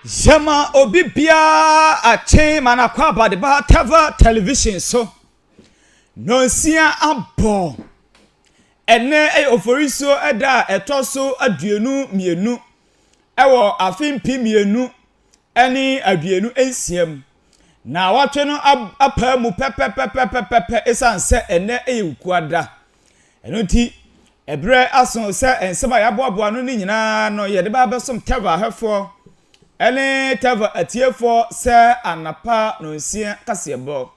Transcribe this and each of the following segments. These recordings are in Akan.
Yama obibia ache manakwa badeba Tevah television so nonsia abo ene oforiso eda etoso aduenu mienu ewo afimpi mienu eni aduenu ensiam na watwe no apa mu pepepepepepe esanse ene eyukuada eno ti ebre aso se ensema yaboabo no ni nyina no yede ba besom Tevah ahefo ene Tevah atiefo se anapa nonsia Akaseabo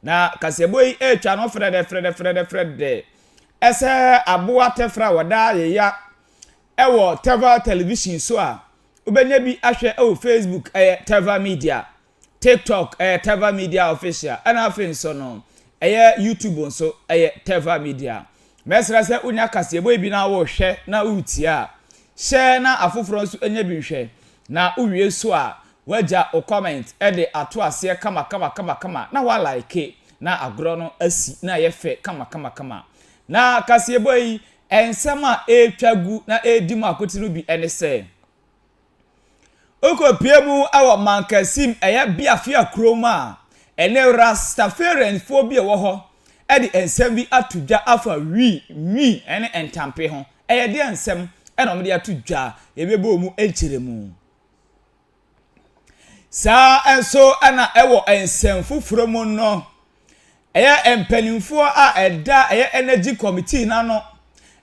na Akaseabo yi etwa no frede ese aboa tefra wada ya ewo Tevah television so a ubenya bi ahwe ewo Facebook Tevah media, TikTok Tevah media official ana afin so no YouTube so Tevah media mesra se unya Akaseabo bi na wo hwe na utia share na afoforo so enya bi hwe na uwie so a waja o comment de ato ase kama na wa like na agro no asi na ye fe kama na Akaseabo yi ensema etwagu na edimu akoti no bi ene se okopiemu awo mankasim biafia kroma ene rastafarian phobia wo ho e de ensem bi atudwa afa wi ene entampe ho de ensem enom de atudwa ebebo mu enchiremu sa enso ana ewo ensem fufuro mu no empanimfo a eda energy committee na no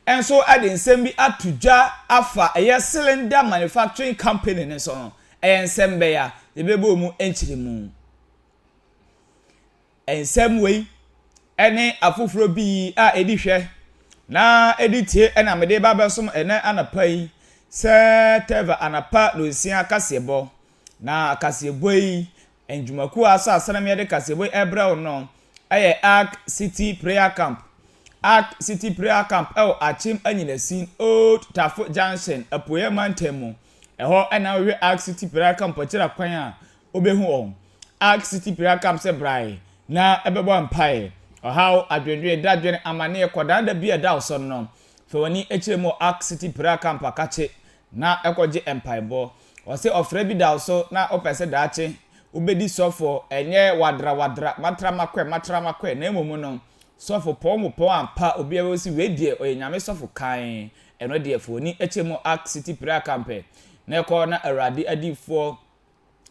enso ade ensem bi atudwa afa cylinder manufacturing company ne so no ensem be ya ebebo mu enchiremu ensem wei ene afufuro bi a edihwe na editie ena mede ba besom ene anapa yi se Tevah Anopa Akaseabo na Akaseabo yi enjumaku asa asana me de Akaseabo ebra no Ark City Prayer Camp achim anyinasin Old Tafo Junction apoye mantemu eho ena we Ark City Prayer Camp akira kwan a obehu on Ark City Prayer Camp se brai na ebebo mpae ohaw adwendwe dadwene amane ekodanda bi eda oso no fewani echiremo Ark City Prayer Camp akache na ekoje empaebo ose ofre bi da oso na opese daache ubedi sofo enye wadra matramakwe na emomu no sofo po ampa obi e wosi wedie oyanyame sofo kan eno de foni echiremo Ark City Prayer Camp na eko na awrade adifo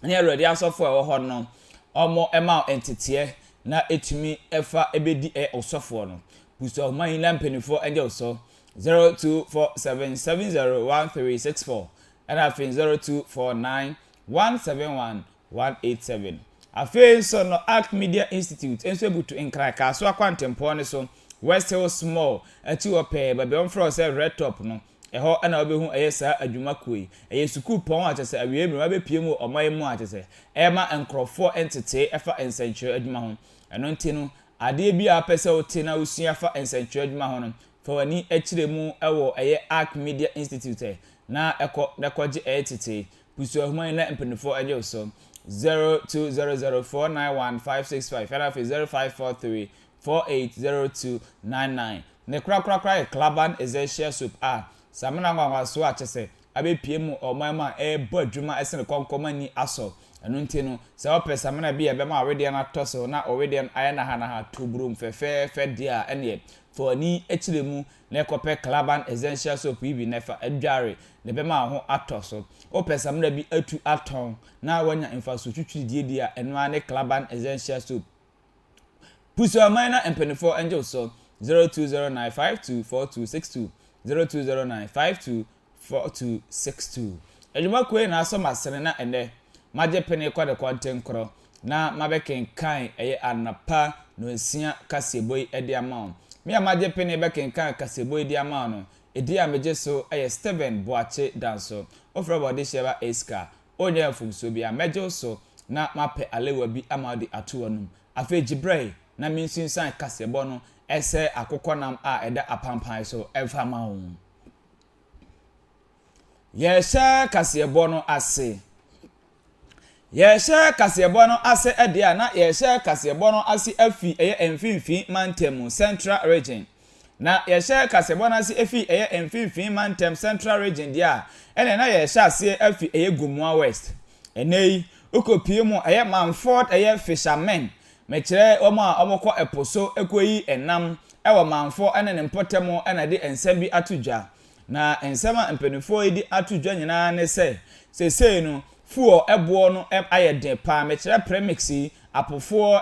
na awrade asofo e wo ho no omo ema entete na etumi efa ebedi osofo no buso man lampenifo ende oso 0247701364 and afin 0249171187 afin so no Ark Media Institute enso ebutu enkraka so akwantempo ne so West Hill Small ati ope babe on fro say red top no eho na obehu sa adwuma koi sukuu pon atese awie bi ma be pie mu oman mu atese ema enkrofo entete efa ensenchwe adwuma ho eno ntinu ade bi a pese ote na usua fa ensenchwe adwuma ho no fa wani echiremu ewo Ark Media Institute na ekoje etete pusu ahuma na empenifo eje so 0200491565 and after 0543480299 ne kra Klaban essential soup samana ngwa so achese abepie mu omama bo adwuma esene konkoma ni aso enu ntinu se opesa samana bi ebema awede na toso na owede aye na ha tubrum fe dia ene for ni echiremu na ekope Klaban essential soap ibi nefa adware ne bema ho atoso opesa samana bi atu aton na wanya infaso twitwi dia enu ane Klaban essential soap puso amana empenifo angel so 0209524262 0209524262 ejuma kwe na aso masene na ene maje pene kwa de kwantenkro na mabeken kan anapa nonsia Akaseabo edi amount me amaje pene beken kan Akaseabo edi amount no edi ameje so Steven Boache danso ofra body sheba eska onye mfumso bi ameje so na mape alewa bi amade atuwanum afa gibrey na minsinsan Akaseabo no ese akokonam eda apampan so efama ho yesha Akaseabo no ase edia na yesha Akaseabo no ase afi emfinfin mantem Central Region na yesha Akaseabo no ase afi emfinfin mantem Central Region dia ene na yesha ase afi Gumua West enei okopie mu eye Manford eye fishermen mekire omokọ eposo ekoyi enam ewo manfo ene ne mpotemo ena de ensem bi atudwa na ensema mpenifo yi di atudwa nyina ne se no fuo ebo no ayeden pa mekire premix apofo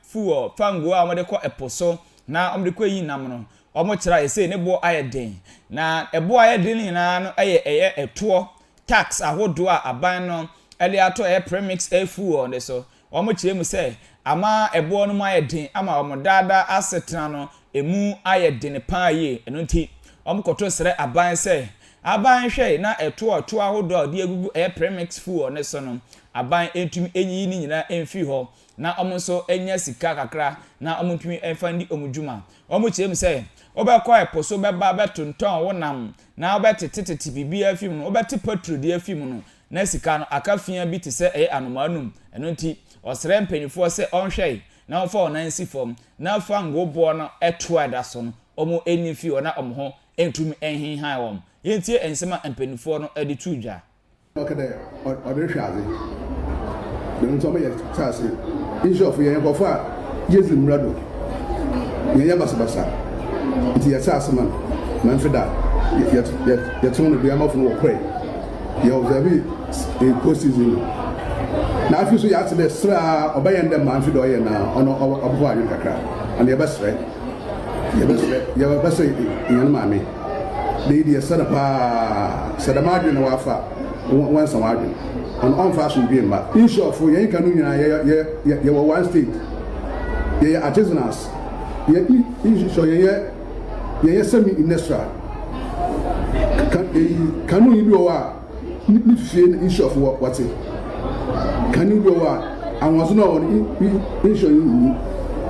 fuo fango a omde kọ eposo na omde kọ yi nam no omokira ese ne bo ayeden na ebo ayeden nyina no eye eto tax ahodo a aban no ele ato premix fuo ne so omokire mu se ama ebo no ayeden ama omodada asetena no emu ayeden pa ye eno nti omkoto sere aban se aban hwe na eto ahodo de agugu premix fuo ne so no aban entumi enyi ni nyina emfi ho na omonso enya sika kakra na omontumi enfandi omudwuma omokire mu se obekọ eposo beba betonton wonam na obetetete bibia afim no obeti petrol de afim no na sika no akafia bi te se anomanum eno nti osere mpanifo se onhwe na ofa onansi fom na fa ngobo no eto ada so no omo enifi ona omho entumi enhinhan wom yentie ensema mpanifo no edi tudwa okede odehwaze den so me yesase inshof ye kofa yezim rado ye basabasa ti yesase man fida ye tunu no biama funu okwe ye observe a co-season na afi so ya tele sra obayen dem man fida oye na ono obo ayu kakra and ye basre yan mame de sada pa sada madwe na wafa wansa wadwe on fashion bi mba inshof ye kanu nyina ye one state ye artisanals ye inshof ye semi industrial kanu yi bi wa ni fie inshof wate kanu bi wa awon so na inshof yi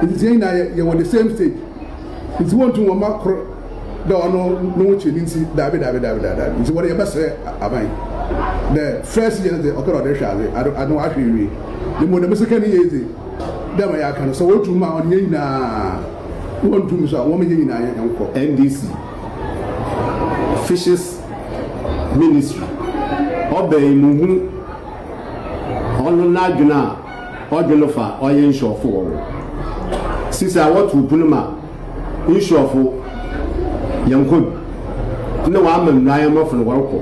it is na ye won the same stage it want to makro da no chini nti dabi nti what ye bese aban the first year the okoro de hwaze I don't ahwewe the mo na meseka ni yeze dem ya kan so wotu ma on ye na wontu mi so wo me ye na yanko NDC Fishes Ministry obey muhu onu na dwuna odwunofa oye nshofo wo sisa wotu punuma nshofo yanko na wa amam na ya mafun warko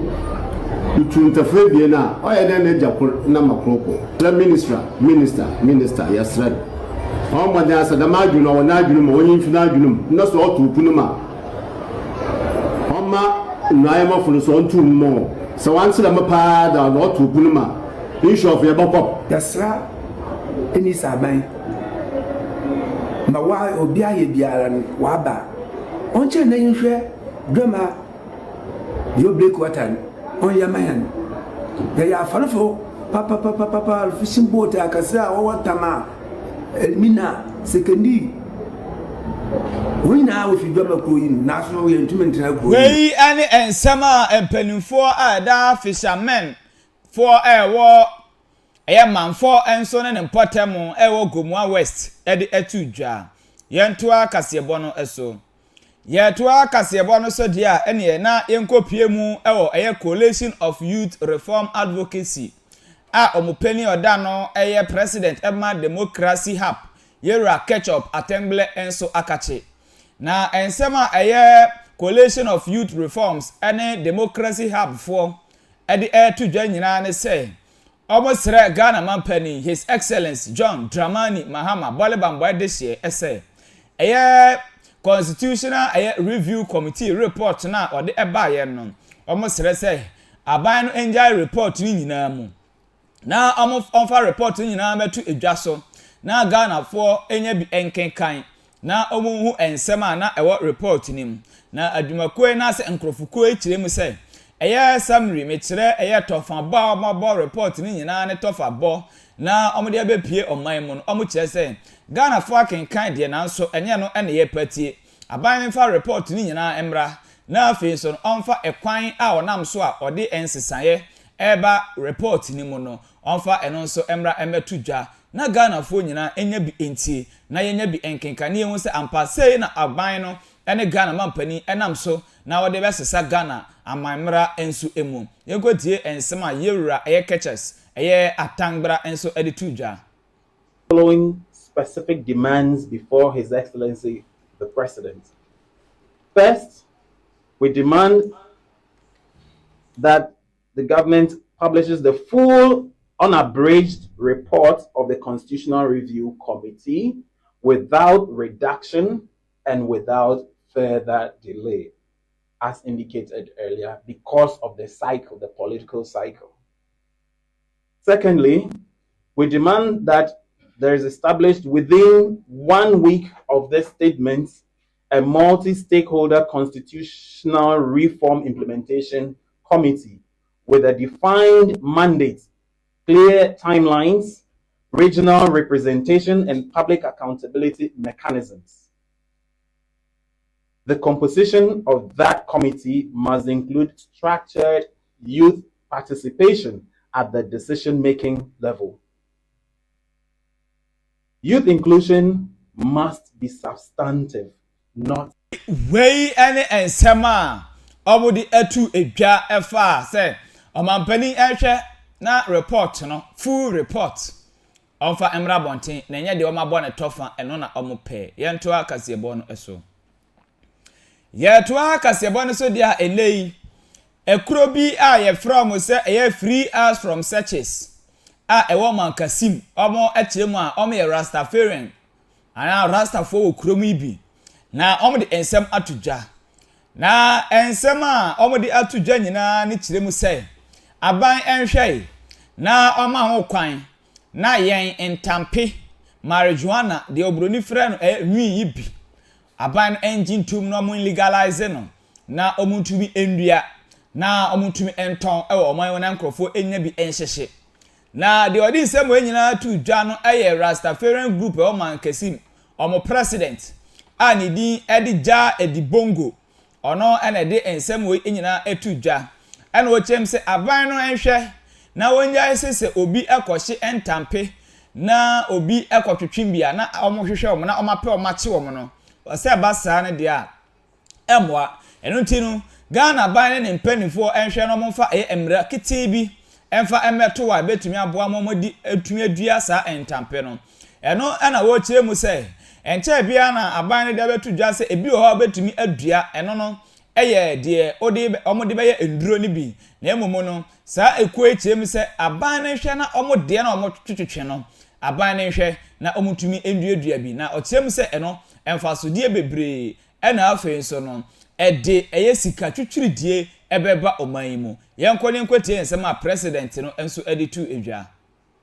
utuntafe bie na oye den na jakor na makroko la minister yasred o mo da sa da maju na wona adwunu ma onyin fi na adwunu na so otu punuma oma na ya mafun so ontu mo so wansira mapa da na otu punuma inshof ya bokop yasra eni saban ma wa obi aye biara wa ba onche na yinhwe dwema yo break water on yamayan ya falfo papa fishing boat akasa wawatama mina sekendi wina ofi dwema koyin na so ye ntiment na koyin wey ani ensema empanimfo a da fishermen for wo manfo enso ne mpotemu wo Gomua West edi etudwa yento Akaseabo no eso yeto Akaseabo no so dia ene na yenkopie mu coalition of youth reform advocacy a omupeni oda no president Emma democracy hub yera ketchup atemble enso akache na ensema coalition of youth reforms ene democracy hub for edi tudwa nyina ne say omosre Ghana mampani his excellence John Dramani Mahama bolebambo edehye ese constitutional review committee report na ode ebaye no omosre say aban no enjoy report ni nyina mu na omfa report ni nyina metu edwaso na Ghana for enya bi enkenkan na omuhu ensema na ewo report nim na adwumakoe na se nkrofuko ekire mu say summary mekire tofa ba report ni nyina ne tofa bo na omode abepie oman mu no omukire say Ghana for akenkan de na nso enye no ene ye patie aban mfa report ni nyina emra na afi so onfa ekwan a onam so a ode ensesaye eba report ni mu no onfa eno nso emra emetudwa na Ghana for nyina enya bi entie na yenya bi enkenkan ne hu se ampa sei na aban no ene Ghana mampani enam so na wode besesa Ghana amamra ensu emu yegodie ensema yewura eye catches eye atangbra enso ede tujwa following specific demands before His Excellency the President. First, we demand that the government publishes the full unabridged report of the Constitutional Review Committee without reduction and without further delay, as indicated earlier, because of the cycle, the political cycle. Secondly, we demand that there is established within 1 week of this statement a multi-stakeholder constitutional reform implementation committee with a defined mandate, clear timelines, regional representation, and public accountability mechanisms. The composition of that committee must include structured youth participation at the decision-making level. Youth inclusion must be substantive, not wey any ensema obodi atu edwa efa say omampani ehwe na report no full report onfa emra bonten na nya de omabo ne tofa eno na omope yento Akaseabo no eso yeto Akaseabo no so dia enei ekuro bi a ye from say e free us from searches a ewo mankasim omo ekyeremu a omo ye Rastafarian ana Rastafo okuro mu ibi na omo de ensem atudwa na ensem a omo de atudwa nyina ne kyeremu say aban enhwei na omo ho kwan na yen entampe marijuana de obroni frɛ no nwi ibi aban engine tum no mo legalize no na omo tumi endua na omo tumi enton ewo oman wona nkrofo enya bi enhyehye na de odi nsem nyina atudwa no Rastafarian group o man kasim omo president ani din edija edibongo ono ene de ensem we nyina atudwa ene wo chem se aban no enhwe na wonja esese obi ekohye entampe na obi ekotwetwimbia na omohwehwe omo na omape omache omo no ose basa ne de a emwa eno ntinu Ghana ban ne mpanifo enhwe no momfa emra kitibi emfa emeto wa betumi aboa momodi etumi adua sa entampe no eno na wo kyeremu se enche bia na aban ne de betudwa se ebi ho betumi adua eno no de odi omode be enduro ni bi na emumu no sa ekuo kyeremu se aban ne hwe na omode na omotwetwe no aban ne hwe na omutumi enduadua bi na okyeremu se eno emfasodie bebre ena afei so no ede sika twitwiridie ebeba oman mu yenkoni nkwetie nsem a president no enso editu edwa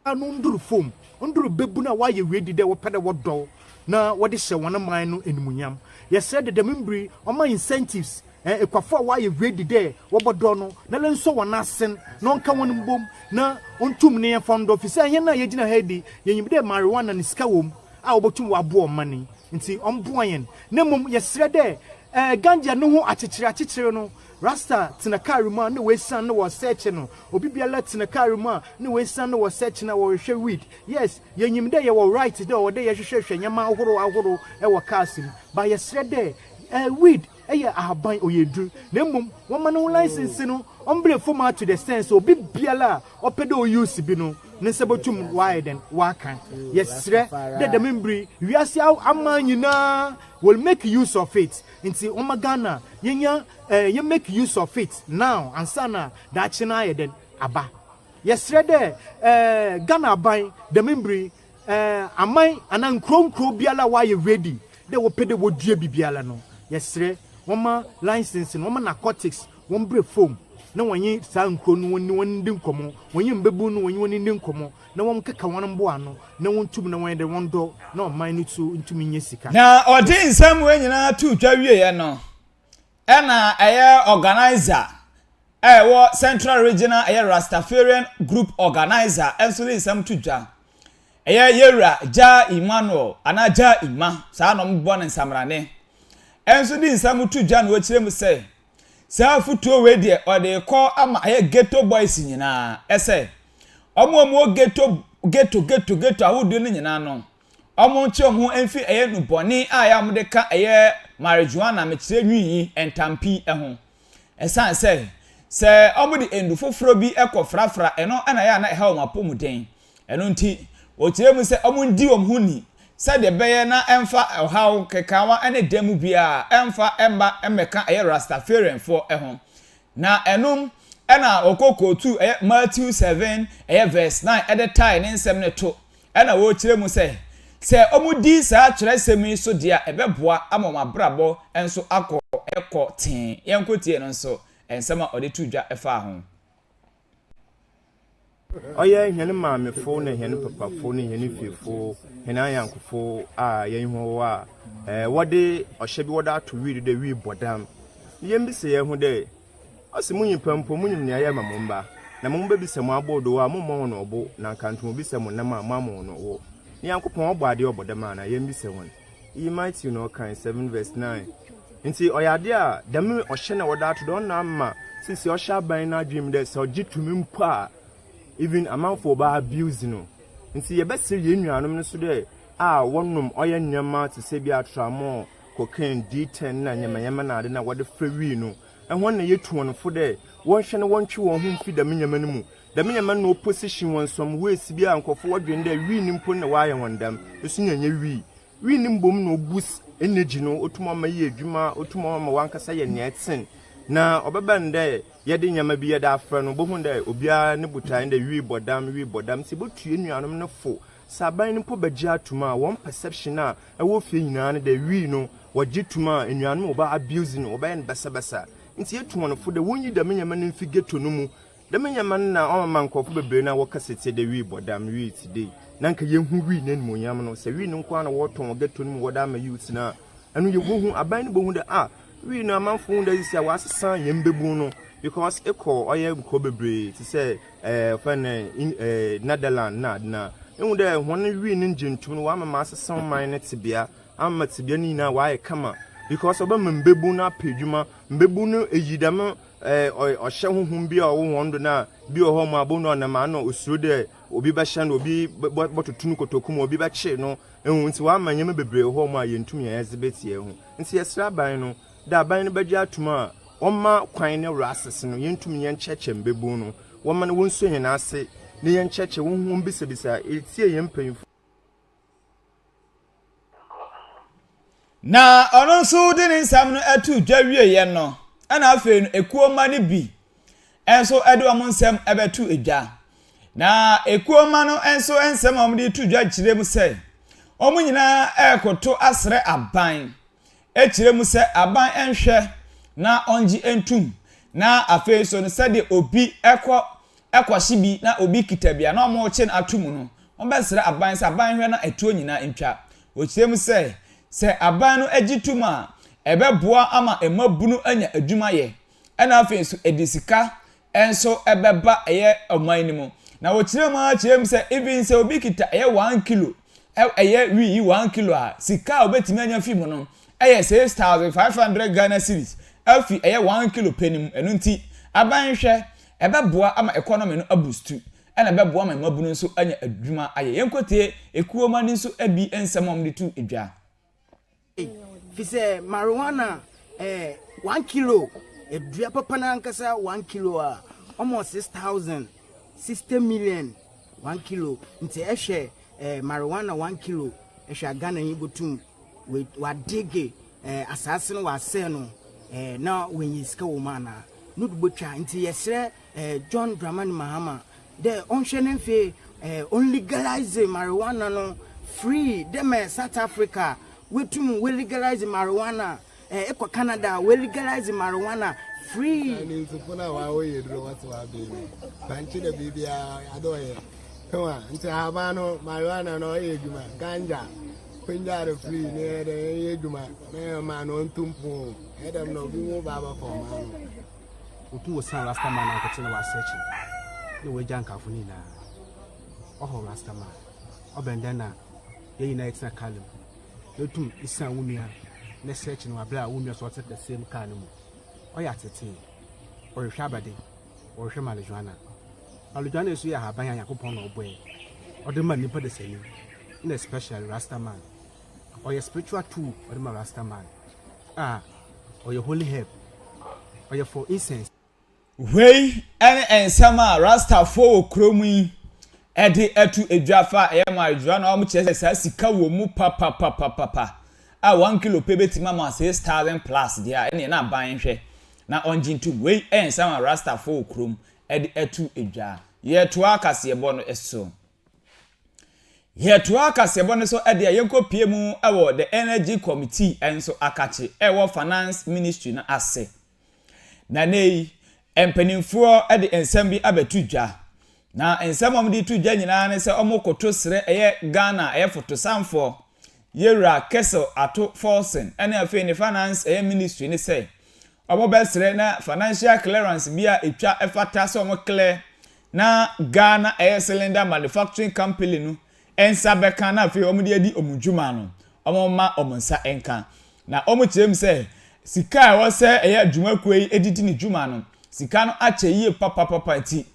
anu nduru fom nduru bebu na waye wedi de wo pede wodo na wode hye wona man no enimunyam ye said the membri oma incentives ekwafo waye wedi de wobodo no na lenso wona asen no nka won mbom na ontum ne fondo ofisi anye na yegina hedi yenyimde marijuana ne sika wom a wobotum wabo mani nti omboyen na mum ye srede ganja no ho akyekere no Rasta tina karuma ne wesan no was search no obi bia let tina karuma ne wesan no was search na wo hwe weed yes yenyim de ye wo right de wo de ye hwehwehwe nyama ahoro e wo kasim ba ye srede weed eye ahaban oyedu na mum wo ma no license no ombre format to the sense obi bia la opede o use bi no ne sebotum widen wakan yesre de membri wiase amanyina will make use of it nti omagana yenya ye make use of it now ansana da china yeden aba yesre de Ghana ban de membri amai anan kronkro biala wa ye ready de wo pede wo dua bibiala no yesre woma license no woma narcotics wombre foam na wanyi sa nkro no woni ndi nkomo wanyi mbebu no woni ndi nkomo na won keka won mbo ano na won tum na won de won do na man ni tu ntumi nye sika na odi nsam we nyina tu twa wie ye no na organizer wo Central Regional Rastafarian Group organizer enso nsam tu twa yewura ja Emmanuel ana ja ima sa no mbo ne nsamrane enso di nsam tu twa no wakirem se sa futuo we de ode ko ama ghetto boys nyina ese omo ghetto awudu ni nyina no omonche ho enfi eye nuboni a ya mde ka eye marijuana mekire nwi entampi ho esan se omudi endu foforo bi ekofrafra eno na ya na eha o mapomuden eno nti o kire mu se omundi omhu ni se de beye na emfa ohaw kekawa ene demu bia emfa emba emeka eye rastafarian for ho na enum ena okoko 2 Matthew 7 verse 9 at the time ne nsem ne to ena wo kire mu se omudi sa kire semi so dia ebeboa amoma brabo enso akọ ekọ tin yenkotie no nso ensem a ode tudwa efa ho oye hene maamefo ne hene papafo ne hene fefo hene ayankofo a yen ho wa wode ohye bi woda to wi de wi bodam yem bi se ye ho de ose munyi pampo munyim ne ayama momba na momba bi se mo abodo wa mommo no obo na kanto bi se mo na mamo no wo ni yankopon obo ade obodam na yem bi se won you might you know kan 7 verse 9 nti oyade a dem ohye na woda to don na amma sisi ohye aban na dream de se ogitumi mpo a even amount for ba abuse no nti ye bese ye nuanom no so de wonnom oye nyama te se bi atramo cocaine D10 na nyama na ade na wode frewi no ehon na yetu no fo de won hwe ne won twe won ho mfi da nyama no mu da nyama no opposition won some ways bi ankofo wodwen de wi ni mpo na waye won dam esu nyanya wi ni mbom no boost energy no otuma ma ye adwuma otuma ma wankasa ye netin na obeba nde yede nyama bi yeda afra no bohu nde obia ne butan nde wi bodam se botue nuanom ne fo saban ne po bagya atuma one perception a ewo fie nyina ne de wi no wagituma nuanom oba abuse no oba en basa nti yetu no fo de wonyi da nyama ne mfi geto no mu da nyama na o ma nkofo bebre na wakasete de wi bodam wi today nanka yehu wi ne nmonyam no se wi no nkwa na woton geto no mu woda ma youth na anu ye wohu aban ne bohu de we no amanfo da isi a wasesa yembebu no because eko oye ko bebre ti say Netherlands na ehu de hon wi ni njentum no wa mama asesa man ne tibia amma tibia ni na wa kama because oba mbebu na pedwuma mbebu no ejidam ohye honhom bi a wo hondo na bi oho ma abono na ma no osuro de obi ba hya na obi bototunu kotokum obi ba che no ehu nti wa manyem bebre ho ma yentum ya ezebeti ehu nti yesra ban no da ban no bagya atuma woma kwan ne rases no yentum yen cheche mbebu no woma no wonso yen ase ne yen cheche wonhom bisabisa etie yen panfo na ononso de nsam no atu dwawie ye no ana afi no ekuoma ne bi enso ede omo nsam ebetu edwa na ekuoma no enso ensam omde tu dwa kirem se omo nyina ekoto asre aban ekirem se aban enhwe na onji entum na afi so no se de obi ekwashi bi na obi kitabia na omo che atum no ombesre aban se aban hwe na etuo nyina entwa okirem se aban no agituma ebeboa ama emabunu anya adwuma ye ena afi so edisika enso ebeba eye oman ni mu na wo kirem se even se obi kita eye 1 kilo eye wi 1 kilo a sika obetimi anya fi mu no eye 6500 Ghana cedis afi eye 1 kilo penim enu nti aban hwe ebeboa ama economy no abustu ena ebeboa ama emabunu nso anya adwuma aye yenkotie ekuoma ni nso abi ensem omde tu edwa fise marijuana 1 kilo edua papa na nkasa 1 kilo almost 6,000 60 million 1 kilo nti ehwe marijuana 1 kilo ehwe Ghana yibotum wa dege asase no wa se no na wenyi sika wo mana no dubotwa nti yesre John Dramani Mahama de onhwe ne mfe on legalize marijuana no free dem South Africa we legalize marijuana eko Canada we legalize marijuana free ani supuna wa oye dro watu wa baby banchi de bibi adoye kwa nti habano marijuana no yeduma ganja pinjare free ne de yeduma me ma no ntumpu edem no bi mu baba for man otu wosan last man na kotina wa search ne we janka funi na oho last man obendena ye united na kalem yotum isan wumia na search no abla wumia so the same car no mu oya tete o hwa bade o hwa marijuana esu ya haban ya yakopon no boy o de ma nipa de sani in especially Rasta man, or your spiritual tool, or my Rasta man, or your holy herb, or your for incense. Wey and sama Rasta for Chromie. Edi etu edwafa marijuana na omu chese sa sika wo mu papa 1 kilo pebeti mama 6,000 plus dia ene na ban hwe na onjintu we ensama Rasta for okrom edi etu edwa ye to akasebo no eso no so edi yenkopie mu ewo the energy committee enso akache ewo finance ministry na ase na nei empanimfo edi ensam bi abetu dwa na ensam omdi tu dwa nyina ne se omokoto sere eye Ghana eye fotosamfo yera Kessel ato Forsen ene afi ni finance eye ministry ne se obobesere na financial clearance bia etwa efata so omokle na Ghana eye cylinder manufacturing company no ensa beka na afi omdi adi omudwuma no omoma omonsa enka na omuchirem se sika wo se eye adwuma kuei edidi ni dwuma no sika no ache yie papa ti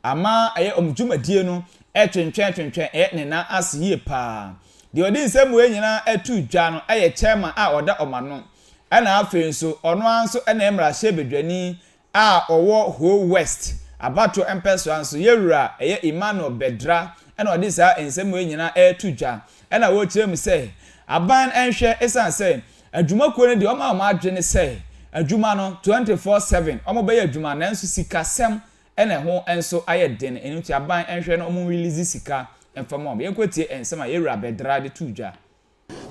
ama eye omdwumadie no twentwen ne na asiyie pa de odi nsem we nyina etu dwa no eye chairman a oda omano na afi nso ono anso na emra hye bedwani a owo ho west abato empeso anso yewura eye Emmanuel Bedra na odi sa nsem we nyina etu dwa na wo kyerem se aban enhwe esan se adwumakuo ne de o ma adwene se adwuma no 24/7 omo be adwuma na enso sikasem ene ho enso ayeden enuti aban enhwe no omo release sika enfamom yenkotie ensema yewura Bedra de tuja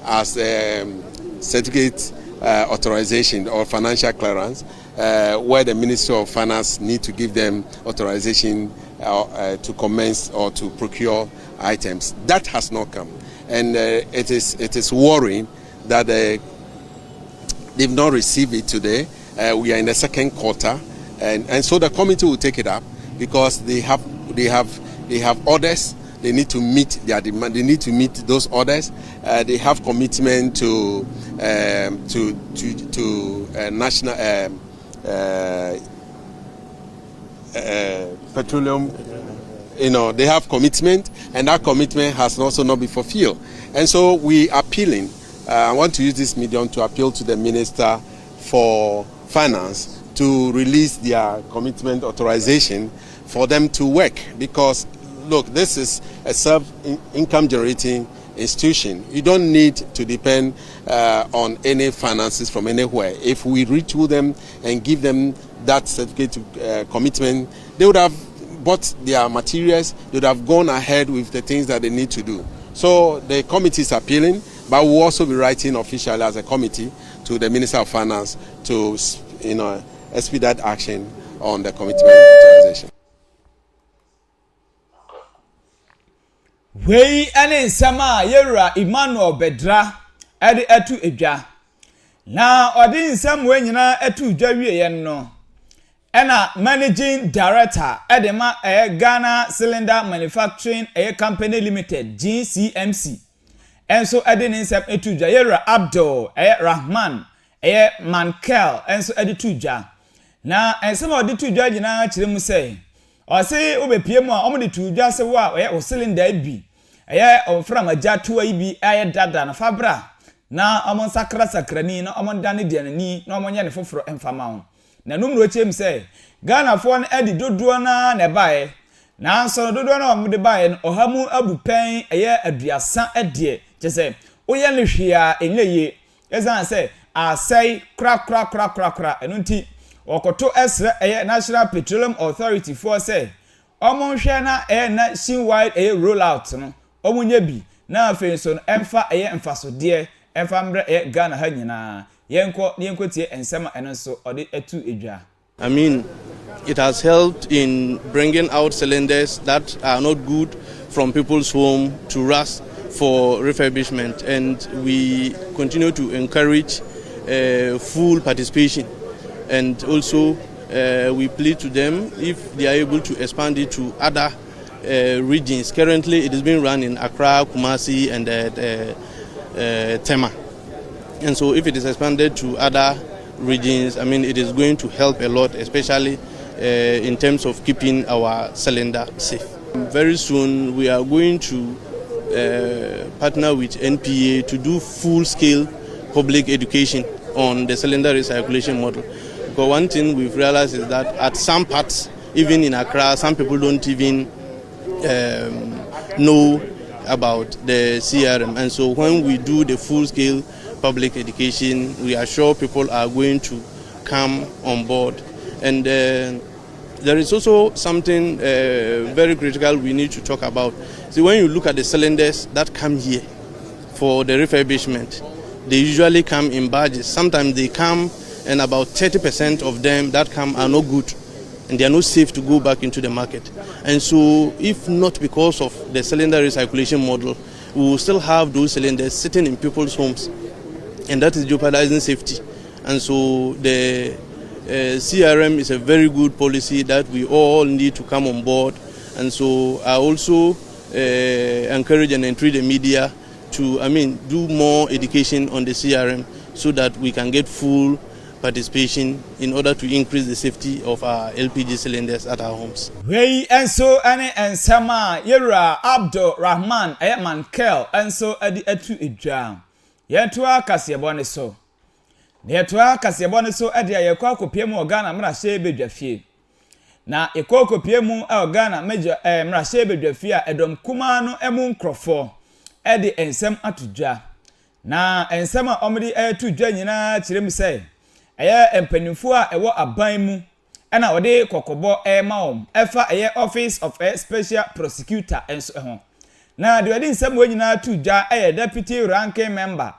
as certificate authorization or financial clearance where the Ministry of Finance need to give them authorization to commence or to procure items. That has not come, and it is worrying that they've not received it today. We are in the second quarter, and so the committee will take it up because they have orders. They need to meet their demand. They need to meet those orders. They have commitment to national petroleum. You know, they have commitment, and that commitment has also not been fulfilled. And so we are appealing. I want to use this medium to appeal to the Minister for Finance to release their commitment authorization for them to work, because look, this is a self-income generating institution. You don't need to depend on any finances from anywhere. If we retool them and give them that certificate commitment, they would have bought their materials, they would have gone ahead with the things that they need to do. So the committee is appealing, but we'll also be writing officially as a committee to the Minister of Finance to, expedite action on the commitment authorization. Wey ane nsama yewura Emmanuel Bedra ede etu edwa na odi nsam we nyina etu edwa wiye no ena managing director edema Ghana Cylinder Manufacturing Company Limited GCMC enso ede nsam etu edwa yewura Abdul Rahman Mankel enso ede tu edwa na ensama odi tu edwa nyina kiremu sei ose obepie mu a omde tu dwa se wo a o cylinder bi ofra maja tuwa ibi dada na fabra na omon sakrani na omon dane dianani na omon ye ne foforo emfama ho na numro chem se Ghana fo na edi dodo na bae na nso dodo na omde bae no ohamu abupen aduasa de chese oye ne hwea enye ezan se asai kra enunti okoto esre National Petroleum Authority for say omon hwe na nationwide rollout no omunye bi na afenso emfa emfasode emfa mbre Ghana ha nyina yenko tie ensema enso ode etu edwa. I mean, it has helped in bringing out cylinders that are not good from people's home to us for refurbishment, and we continue to encourage full participation, and also we plead to them if they are able to expand it to other regions. Currently it is being run in Accra, Kumasi and Tema, and so if it is expanded to other regions, I mean, it is going to help a lot, especially in terms of keeping our cylinder safe. Very soon we are going to partner with NPA to do full-scale public education on the cylinder recirculation model. Because one thing we've realized is that at some parts, even in Accra, some people don't even know about the CRM. And so when we do the full-scale public education, we are sure people are going to come on board. And there is also something very critical we need to talk about. See, when you look at the cylinders that come here for the refurbishment, they usually come in batches. Sometimes they come and about 30% of them that come are not good and they are not safe to go back into the market. And so if not because of the cylinder recirculation model, we will still have those cylinders sitting in people's homes, and that is jeopardizing safety. And so the CRM is a very good policy that we all need to come on board. And so I also encourage and entreat the media to, do more education on the CRM so that we can get full participation in order to increase the safety of our LPG cylinders at our homes. Wey enso ane ensama Yera Abdul Rahman Ayman Kel enso adi etu edwa. Yento Akaseabo ne so. Yento Akaseabo ne so adi ayekwa akopie mu Ghana mrahye bedwafie. Na ekokopie mu Ghana meja mrahye bedwafie a edom kuma no emu nkrofo edi ensem atudwa. Na ensem a omdi etudwa nyina kirem sei eye empanimfo a ewo aban mu ena wode kokobo maom efa eye office of a special prosecutor enso ho na de wade nsem we nyina tudwa eye deputy ranking member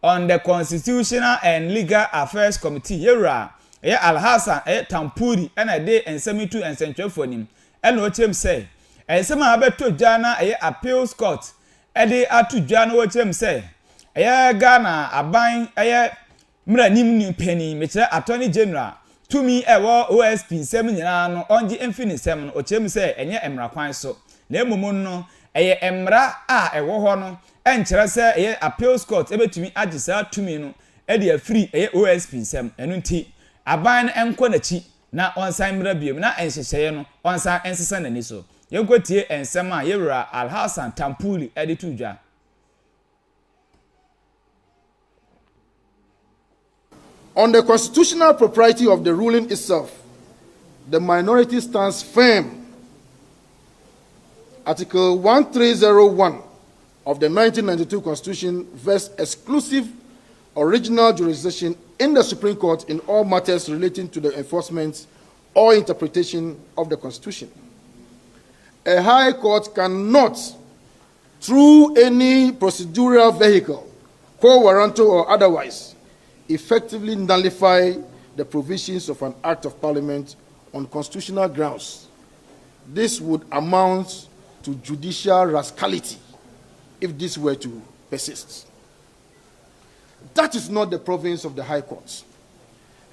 on the constitutional and legal affairs committee Yera eye Alhassan eye Tampuri ena de ensem tu ensentwefo nim ena o chem say ensem a betodwa na eye appeals court ede atudwa na o chem say eye Ghana aban eye mranim ni penny mekyere attorney general tumi ewo OSP nsem nyina no onji emfini nsem no ochem se enye emra kwan so na emomon no eye emra a ewo ho no enkyere se eye appeals court ebetumi agisa tumi no e de afiri eye OSP nsem enu nti aban enko nachi na onsan mra biem na enhyehyeye no onsan ensesa nani so yenkotie ensem a Yera Alhassan Tampuli ede tudwa. On the constitutional propriety of the ruling itself, the minority stands firm. Article 1301 of the 1992 Constitution vests exclusive original jurisdiction in the Supreme Court in all matters relating to the enforcement or interpretation of the Constitution. A high court cannot, through any procedural vehicle, quo warranto or otherwise, effectively nullify the provisions of an act of parliament on constitutional grounds. This would amount to judicial rascality if this were to persist. That is not the province of the High Court.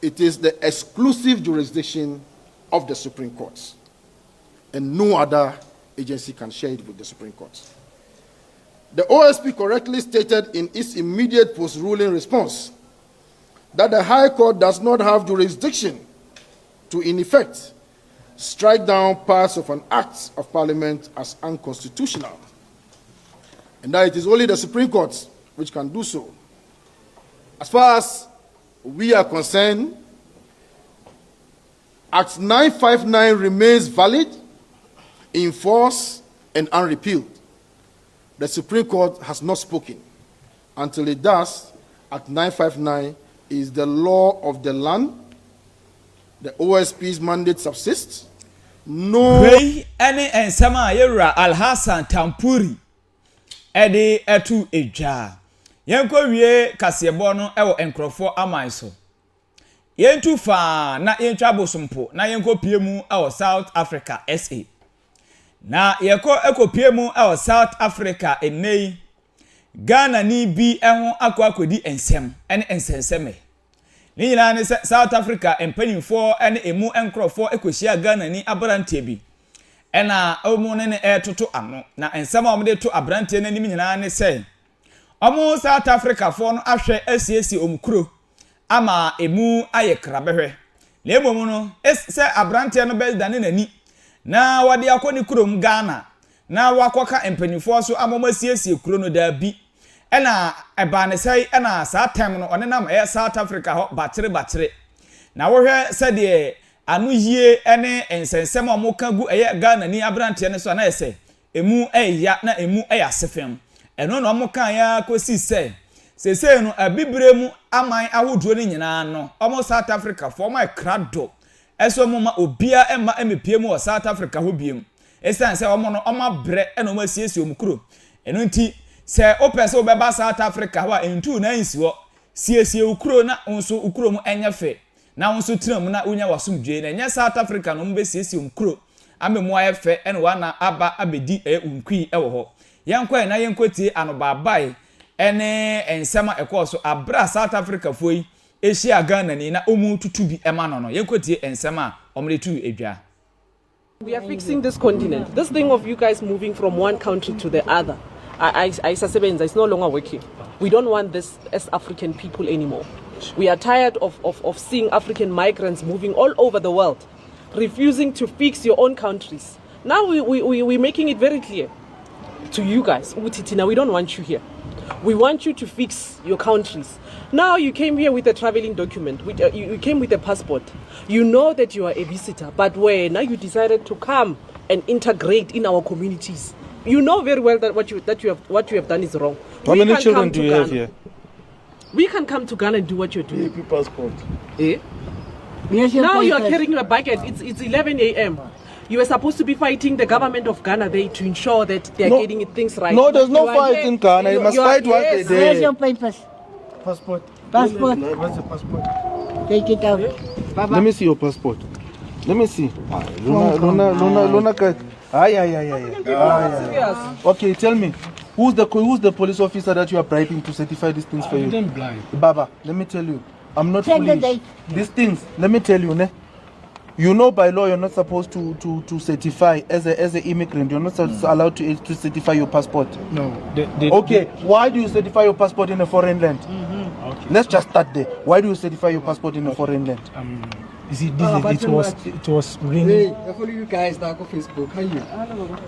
It is the exclusive jurisdiction of the Supreme Court, and no other agency can share it with the Supreme Court. The OSP correctly stated in its immediate post-ruling response that the High Court does not have jurisdiction to, in effect, strike down parts of an act of parliament as unconstitutional, and that it is only the Supreme Court which can do so. As far as we are concerned, Act 959 remains valid, in force, and unrepealed. The Supreme Court has not spoken. Until it does, Act 959 is the law of the land. The OSP's mandate subsists. No. Wey any ensama Yera Alhassan Tampuri ede etu eja. Yenko wie Kaseabo no ewo enkrofo aman so. Yentu fa na yentwa bosompo na yenko piemu ewo South Africa SA. Na yeko ekopiemu ewo South Africa enei Ghana ni bi ehun akodi ensem ene ensenseme. Ni nyina ne South Africa empanimfo ene emu enkrofo ekohia Ghana ni abrante bi. Ena omu ne etoto ano na ensem a omde to abrante na nim nyina ne se omu South Africa fo no ahwe asiesi omkuro ama emu aye krabehwe. Na emomu no se abrante no be dane nani na wade akoni kurom Ghana na wakoka empanifo so amoma siesie kuro no da bi ena eba ne sai ena saa time no one nam South Africa ho batere na wo hwe se de anu yie ene ensensem omoka gu Ghana ni abrante ne so na ese emu eya na emu eya sefem eno no omoka ya kosi se no abibre mu aman ahoduro ni nyina no omo South Africa for my krado eso mo ma obia ema emepie mu South Africa ho biem esan se omo no oma bre ena omo asiesie omkuro eno nti se opese obeba South Africa wa entu na nsiwo siesie ukuro na nso ukuro mu enyefe na nso tiram na unya wasomdwe na nya South Africa no mbe siesie omkuro amemu ayefe ena wana aba abedi unkui ewo ho yankwa na yankoti anobabai ene ensema ekoso abra South Africa foi Asia Ghana ni na omu tutubi ema no yankoti ensema omletu edwa. We are fixing this continent. This thing of you guys moving from one country to the other, it's no longer working. We don't want this as African people anymore. We are tired of seeing African migrants moving all over the world, refusing to fix your own countries. Now we're making it very clear to you guys, Utitina, we don't want you here. We want you to fix your countries. Now you came here with a traveling document. You came with a passport. You know that you are a visitor, but now you decided to come and integrate in our communities. You know very well that what you have done is wrong. How many children do you have here? We can come to Ghana and do what you're doing. AP passport. Eh? Now you are carrying a bucket. It's 11 a.m. You were supposed to be fighting the government of Ghana there to ensure that they're getting things right. No, there's no fight in Ghana. You must fight what they do. Where's your papers? Passport. Passport. Where's the passport? Take it out. Baba. Let me see your passport. Let me see. Luna. Okay, tell me. Who's the police officer that you are bribing to certify these things for you? I'm blind. Baba, let me tell you. I'm not foolish. These things, let me tell you, you know by law you're not supposed to certify as an immigrant. You're not allowed to certify your passport. No. Okay, why do you certify your passport in a foreign land? Okay. Let's just start there. Why do you certify your passport in a foreign land? You see, it was raining. Hey, I follow you guys now on Facebook. How you?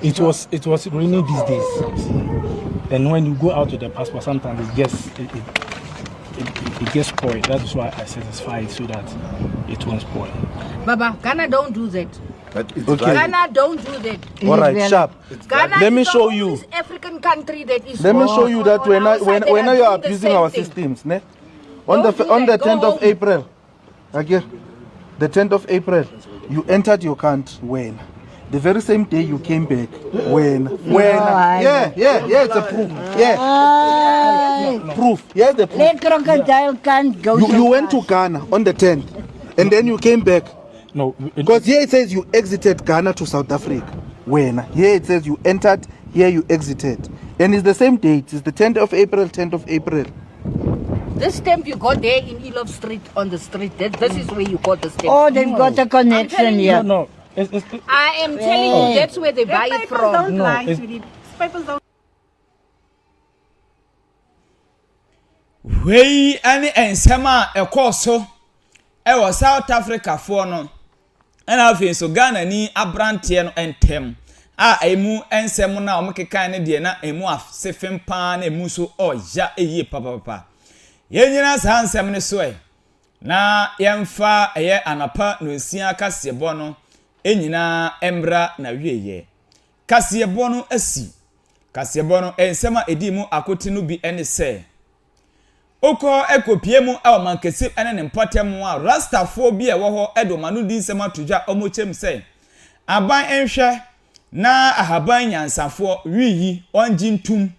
It was raining these days. And when you go out with the passport, sometimes it gets spoiled. That is why I satisfy it so that it won't spoil. Baba, Ghana don't do that. Okay. Ghana don't do that. All right, sharp. Ghana let me is show the you. only African country that is. Let me show you that when you are abusing our systems, on the 10th of April, again, the 10th of April, you entered your country when. The very same day you came back when yeah, it's a proof. Yeah. Proof. Yes, the proof. Let crocodile can't go. You went to Ghana on the 10th and then you came back. No, because here it says you exited Ghana to South Africa. When here it says you entered, here you exited. And it's the same date. It's the 10th of April, 10th of April. This stamp you got there in Elof Street on the street. This is where you got the stamp. Oh, they've got a connection here. No. I am telling you, that's where they buy it from. Wey ani ensema ekoso ewo South Africa for no ena afi so Ghana ni abrante no entem emu ensem na omkekan ne de na emu afsefem pa na emu so oya eye papa yenyina sa ensem ne so na yemfa eye anapa no nsia Akaseabo no enyina embra na wieye Akaseabo no asi Akaseabo no ensema edimu akoti no bi ene se Oko ekopie mu mankesi ene ne mpotem a rastafo bi e wo ho edomanu di nsema todwa omochem se aban enhwe na ahaban nyansafo wiyi onjintum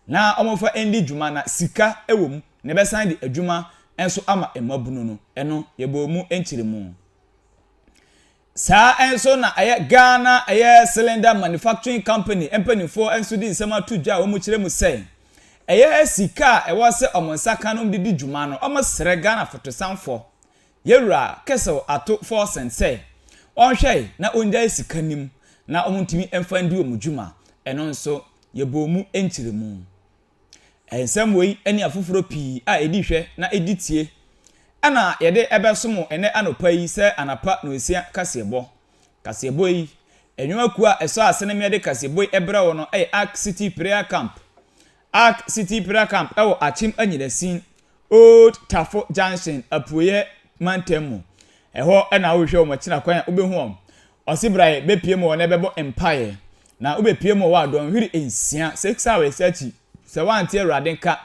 na omofa endi djuma na sika ewom ne besan di adwuma enso ama emabunu no eno yebo mu enchiremu sa enso na aye Ghana aye cylinder manufacturing company empanifo enso di nsema todwa omochiremu se eye sika ewose omonsaka no didi djuma no omosre Ghana fotosanfo yewura keso ato 4 cent say onhwe na onja sika nim na omuntimi emfandi omudjuma eno nso yebomu enchiremu ensem wei eni afoforo pi a edihwe na editie ana yede ebesomo ene anopa yi se anapa no esia Akaseabo yi enwuma ku a eso asene me de Kasebo ebra wo no Ark City Prayer Camp ewo Achim Anyinasin Old Tafo Junction apuye Mantemu eho na wo hwe wo machina kwan obehu om osibrae bepie mo na bebo empire na obepie mo wa don hwiri ensia 6 hours achi se wante awrade ka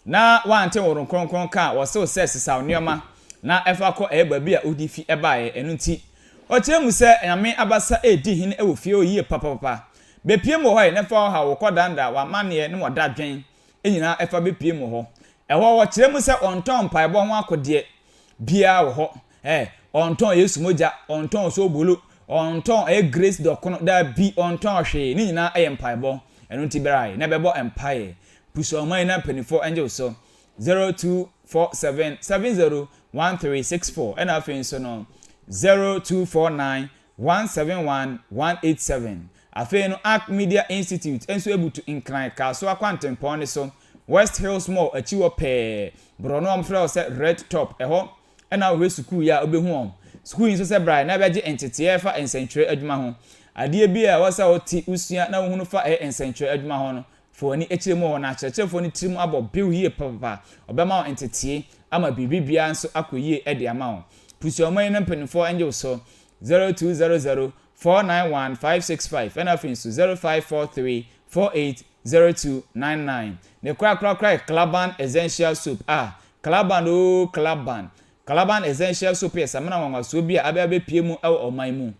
na wante worun kronkron ka wo se sesa nioma na efa ko baabi a odifi ebaaye enu nti o kyeremu se nyame abasa edi hin ewo fie oyiye papa bepie mo ho na fa ha wo kodanda wa mane ne moda dwen enyina efa bepie mo ho eho wo kyeremu se onton paebo ho akode bia wo ho onton Yesu moja onton so bolo onton grace dokono da bi onton hwe ni nyina empire enu nti berai na bebo empire puso man na penifo angel so 0247701364 and afin so no 0249171187 afin no Ark Media Institute enso ebutu incline ka so akwantempon ne so West Hills Mall achiwo pe brono amfra se red top eho ena we school ya obehu om school yin so se brai na beje entete fa ensentre adwuma ho ade bi a wasa oti usua na hunu fa ensentre adwuma ho no fo ni echiremu ho na cheche fo ni tirim abo bill yie papa obema entete ama bibibia nso akoyie ede ama ho pusi oman na mpanifo angel so 0200491565 and afin so 0543480299 ne kra Calaban Essential Soap Calaban Essential Soap yes amena wanwa so bia abe pie mu oman mu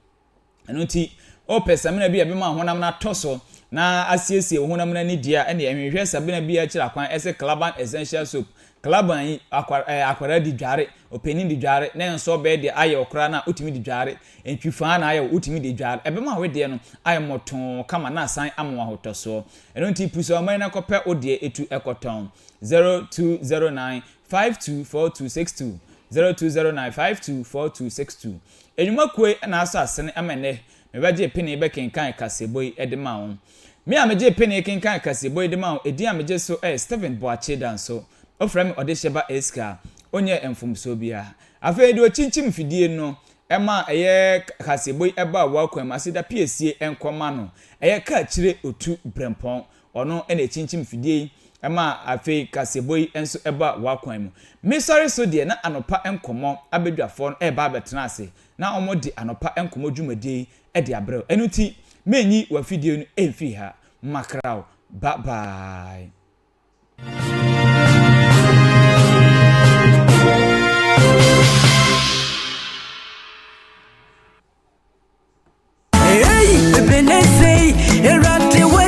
eno nti o pesamena bia be ma honam na toso na asiesie honam na ni dia ene enhwehwe sabena bia kira kwan ese Calaban Essential Soap Calaban akwara di dware openi di dware na nso be de aye okra na otimi di dware entwifa na aye otimi di dware ebe ma we de no aye moton kama na asan amwa hotoso eno nti puso oman na kope odie etu ekoton 0209524262 0209524262 enuma kwe na aso asene amene mebaje pene be kenkan Kasebo edema won me ameje pene kenkan Kasebo edema won edi ameje so Steven Boache danso ofrem odesheba eska onye emfumso bia afa de ochinchim fidie no ema Kasebo eba wa kwam asida piesie enkoma no ka kire otu brempon ono ena chinchim fidie ema afa Kasebo enso eba wa kwam me sorry so de na anopa enkomo abedwafo no eba betena ase na omodi anopa enkomo dwumade ede abrel enuti menyi wa fidie no emfi ha makrao bye bye